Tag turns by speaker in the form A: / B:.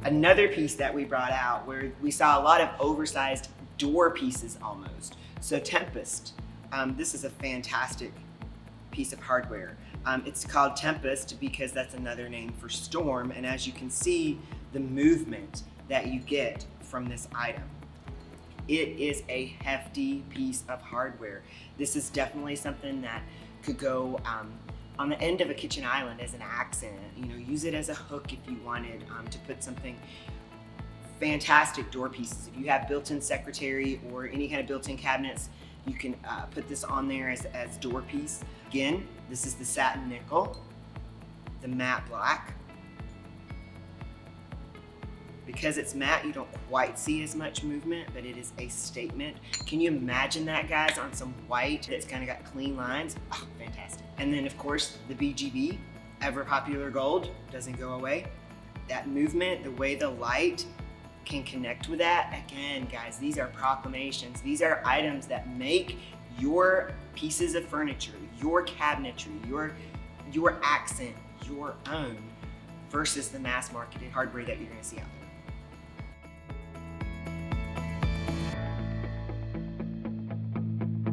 A: Another piece that we brought out where we saw a lot of oversized door pieces almost. So Tempest, this is a fantastic piece of hardware. It's called Tempest because that's another name for storm, and as you can see, the movement that you get from this item. It is a hefty piece of hardware. This is definitely something that could go on the end of a kitchen island as an accent. You know, use it as a hook if you wanted to put something fantastic door pieces. If you have built-in secretary or any kind of built-in cabinets, you can put this on there as door piece. Again, this is the satin nickel, the matte black. Because it's matte, you don't quite see as much movement, but it is a statement. Can you imagine that, guys, on some white that's kind of got clean lines? Oh, fantastic. And then, of course, the BGB, ever popular gold, doesn't go away. That movement, the way the light can connect with that, again, guys, these are proclamations. These are items that make your pieces of furniture, your cabinetry, your accent, your own, versus the mass marketed hardware that you're gonna see out there.